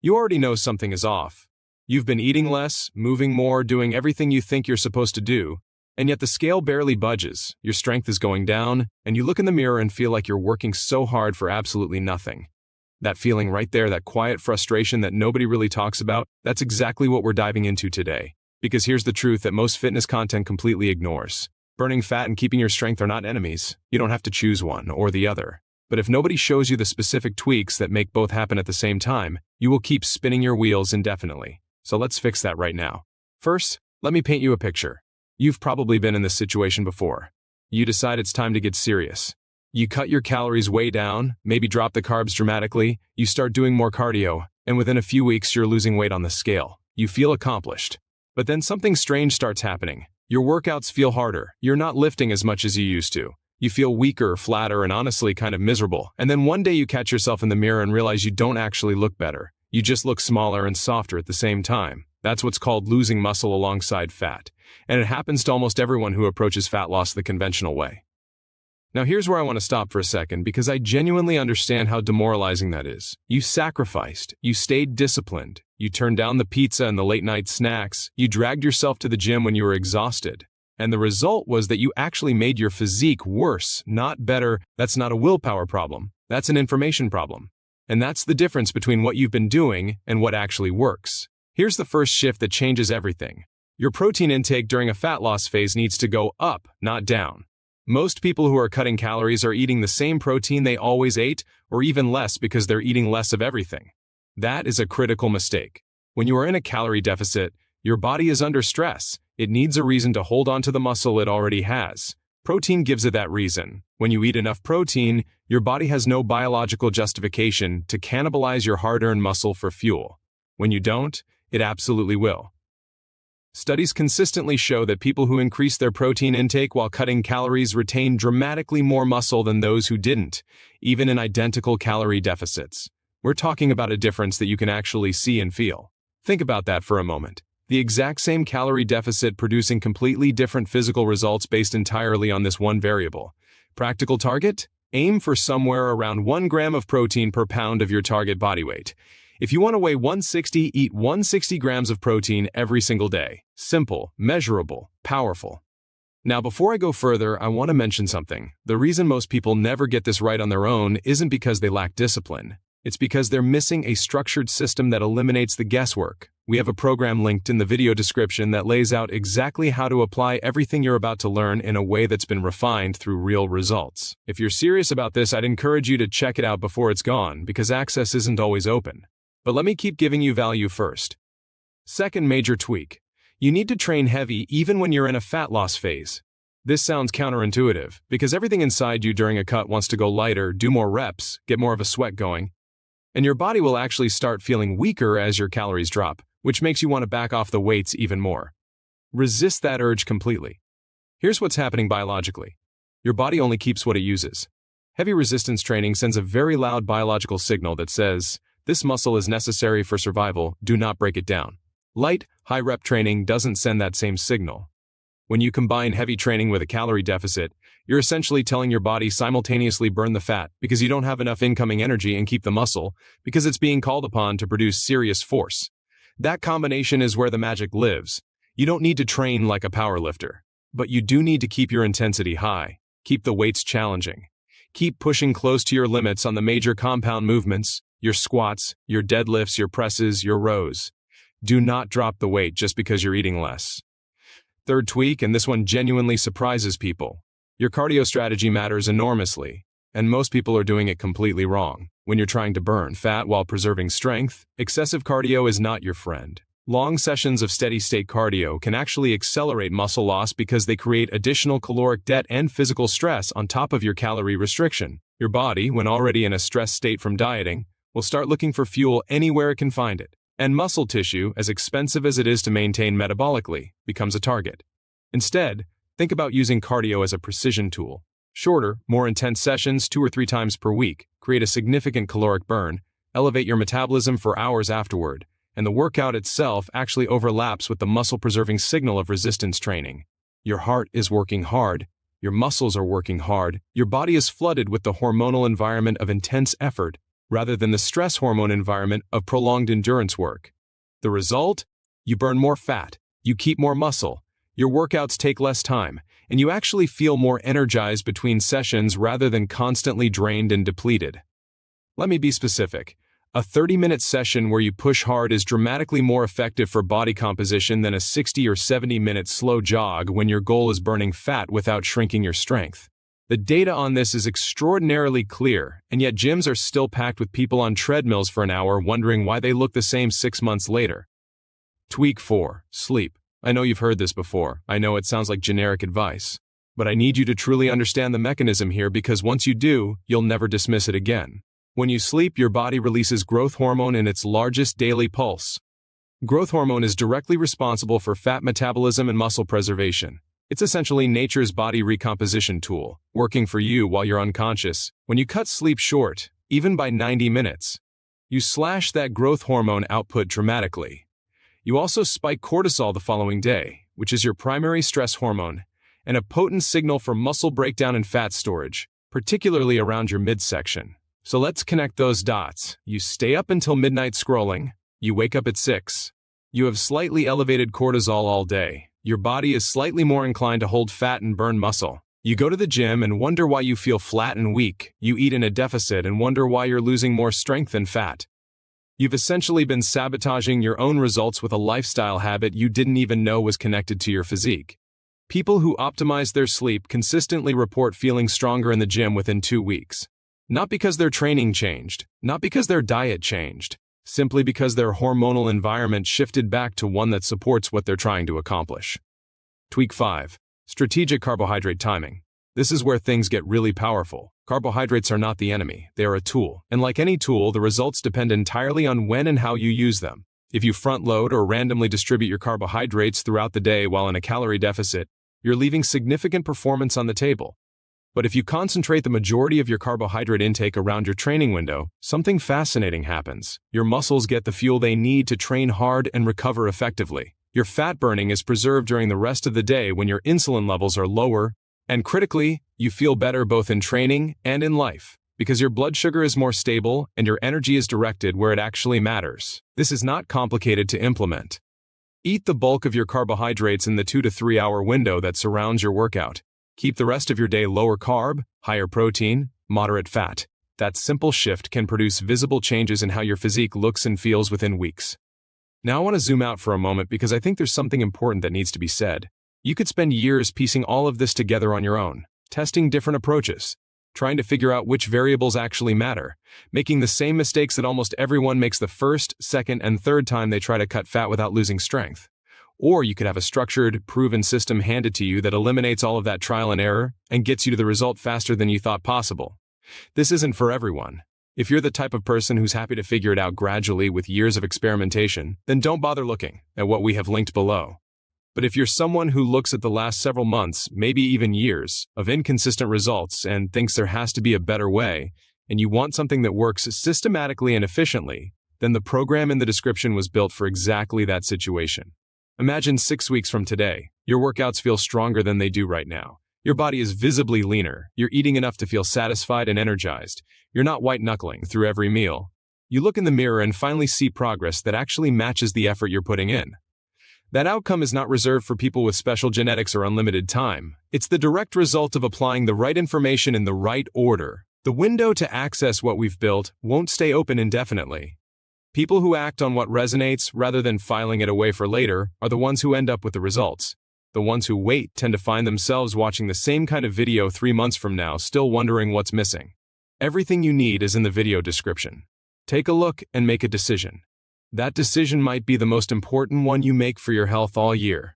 You already know something is off. You've been eating less, moving more, doing everything you think you're supposed to do, and yet the scale barely budges, your strength is going down, and you look in the mirror and feel like you're working so hard for absolutely nothing. That feeling right there, that quiet frustration that nobody really talks about, that's exactly what we're diving into today. Because here's the truth that most fitness content completely ignores. Burning fat and keeping your strength are not enemies. You don't have to choose one or the other. But if nobody shows you the specific tweaks that make both happen at the same time, you will keep spinning your wheels indefinitely. So let's fix that right now. First, let me paint you a picture. You've probably been in this situation before. You decide it's time to get serious. You cut your calories way down, maybe drop the carbs dramatically, you start doing more cardio, and within a few weeks you're losing weight on the scale. You feel accomplished. But then something strange starts happening. Your workouts feel harder. You're not lifting as much as you used to. You feel weaker, flatter, and honestly kind of miserable. And then one day you catch yourself in the mirror and realize you don't actually look better. You just look smaller and softer at the same time. That's what's called losing muscle alongside fat. And it happens to almost everyone who approaches fat loss the conventional way. Now here's where I want to stop for a second because I genuinely understand how demoralizing that is. You sacrificed. You stayed disciplined. You turned down the pizza and the late-night snacks. You dragged yourself to the gym when you were exhausted. And the result was that you actually made your physique worse, not better. That's not a willpower problem. That's an information problem. And that's the difference between what you've been doing and what actually works. Here's the first shift that changes everything. Your protein intake during a fat loss phase needs to go up, not down. Most people who are cutting calories are eating the same protein they always ate, or even less because they're eating less of everything. That is a critical mistake. When you are in a calorie deficit, your body is under stress. It needs a reason to hold on to the muscle it already has. Protein gives it that reason. When you eat enough protein, your body has no biological justification to cannibalize your hard-earned muscle for fuel. When you don't, it absolutely will. Studies consistently show that people who increase their protein intake while cutting calories retain dramatically more muscle than those who didn't, even in identical calorie deficits. We're talking about a difference that you can actually see and feel. Think about that for a moment. The exact same calorie deficit producing completely different physical results based entirely on this one variable. Practical target? Aim for somewhere around 1 gram of protein per pound of your target body weight. If you want to weigh 160, eat 160 grams of protein every single day. Simple, measurable, powerful. Now before I go further, I want to mention something. The reason most people never get this right on their own isn't because they lack discipline. It's because they're missing a structured system that eliminates the guesswork. We have a program linked in the video description that lays out exactly how to apply everything you're about to learn in a way that's been refined through real results. If you're serious about this, I'd encourage you to check it out before it's gone, because access isn't always open. But let me keep giving you value first. Second major tweak. You need to train heavy even when you're in a fat loss phase. This sounds counterintuitive, because everything inside you during a cut wants to go lighter, do more reps, get more of a sweat going. And your body will actually start feeling weaker as your calories drop, which makes you want to back off the weights even more. Resist that urge completely. Here's what's happening biologically. Your body only keeps what it uses. Heavy resistance training sends a very loud biological signal that says, this muscle is necessary for survival, do not break it down. Light, high-rep training doesn't send that same signal. When you combine heavy training with a calorie deficit, you're essentially telling your body simultaneously burn the fat because you don't have enough incoming energy and keep the muscle because it's being called upon to produce serious force. That combination is where the magic lives. You don't need to train like a powerlifter, but you do need to keep your intensity high, keep the weights challenging. Keep pushing close to your limits on the major compound movements, your squats, your deadlifts, your presses, your rows. Do not drop the weight just because you're eating less. Third tweak, and this one genuinely surprises people. Your cardio strategy matters enormously, and most people are doing it completely wrong. When you're trying to burn fat while preserving strength, excessive cardio is not your friend. Long sessions of steady-state cardio can actually accelerate muscle loss because they create additional caloric debt and physical stress on top of your calorie restriction. Your body, when already in a stress state from dieting, will start looking for fuel anywhere it can find it. And muscle tissue, as expensive as it is to maintain metabolically, becomes a target. Instead, think about using cardio as a precision tool. Shorter, more intense sessions 2 or 3 times per week create a significant caloric burn, elevate your metabolism for hours afterward, and the workout itself actually overlaps with the muscle-preserving signal of resistance training. Your heart is working hard, your muscles are working hard, your body is flooded with the hormonal environment of intense effort, rather than the stress hormone environment of prolonged endurance work. The result? You burn more fat, you keep more muscle, your workouts take less time, and you actually feel more energized between sessions rather than constantly drained and depleted. Let me be specific. A 30-minute session where you push hard is dramatically more effective for body composition than a 60 or 70-minute slow jog when your goal is burning fat without shrinking your strength. The data on this is extraordinarily clear, and yet gyms are still packed with people on treadmills for an hour wondering why they look the same 6 months later. Tweak 4. Sleep. I know you've heard this before. I know it sounds like generic advice. But I need you to truly understand the mechanism here because once you do, you'll never dismiss it again. When you sleep, your body releases growth hormone in its largest daily pulse. Growth hormone is directly responsible for fat metabolism and muscle preservation. It's essentially nature's body recomposition tool, working for you while you're unconscious. When you cut sleep short, even by 90 minutes, you slash that growth hormone output dramatically. You also spike cortisol the following day, which is your primary stress hormone, and a potent signal for muscle breakdown and fat storage, particularly around your midsection. So let's connect those dots. You stay up until midnight scrolling, you wake up at 6. You have slightly elevated cortisol all day. Your body is slightly more inclined to hold fat and burn muscle. You go to the gym and wonder why you feel flat and weak. You eat in a deficit and wonder why you're losing more strength than fat. You've essentially been sabotaging your own results with a lifestyle habit you didn't even know was connected to your physique. People who optimize their sleep consistently report feeling stronger in the gym within 2 weeks. Not because their training changed, not because their diet changed, simply because their hormonal environment shifted back to one that supports what they're trying to accomplish. Tweak 5. Strategic carbohydrate timing. This is where things get really powerful. Carbohydrates are not the enemy, they are a tool. And like any tool, the results depend entirely on when and how you use them. If you front-load or randomly distribute your carbohydrates throughout the day while in a calorie deficit, you're leaving significant performance on the table. But if you concentrate the majority of your carbohydrate intake around your training window, something fascinating happens. Your muscles get the fuel they need to train hard and recover effectively. Your fat burning is preserved during the rest of the day when your insulin levels are lower, and critically, you feel better both in training and in life, because your blood sugar is more stable and your energy is directed where it actually matters. This is not complicated to implement. Eat the bulk of your carbohydrates in the 2 to 3 hour window that surrounds your workout. Keep the rest of your day lower carb, higher protein, moderate fat. That simple shift can produce visible changes in how your physique looks and feels within weeks. Now I want to zoom out for a moment because I think there's something important that needs to be said. You could spend years piecing all of this together on your own, testing different approaches, trying to figure out which variables actually matter, making the same mistakes that almost everyone makes the first, second, and third time they try to cut fat without losing strength. Or you could have a structured, proven system handed to you that eliminates all of that trial and error and gets you to the result faster than you thought possible. This isn't for everyone. If you're the type of person who's happy to figure it out gradually with years of experimentation, then don't bother looking at what we have linked below. But if you're someone who looks at the last several months, maybe even years, of inconsistent results and thinks there has to be a better way, and you want something that works systematically and efficiently, then the program in the description was built for exactly that situation. Imagine 6 weeks from today, your workouts feel stronger than they do right now. Your body is visibly leaner, you're eating enough to feel satisfied and energized, you're not white-knuckling through every meal. You look in the mirror and finally see progress that actually matches the effort you're putting in. That outcome is not reserved for people with special genetics or unlimited time. It's the direct result of applying the right information in the right order. The window to access what we've built won't stay open indefinitely. People who act on what resonates rather than filing it away for later are the ones who end up with the results. The ones who wait tend to find themselves watching the same kind of video 3 months from now, still wondering what's missing. Everything you need is in the video description. Take a look and make a decision. That decision might be the most important one you make for your health all year.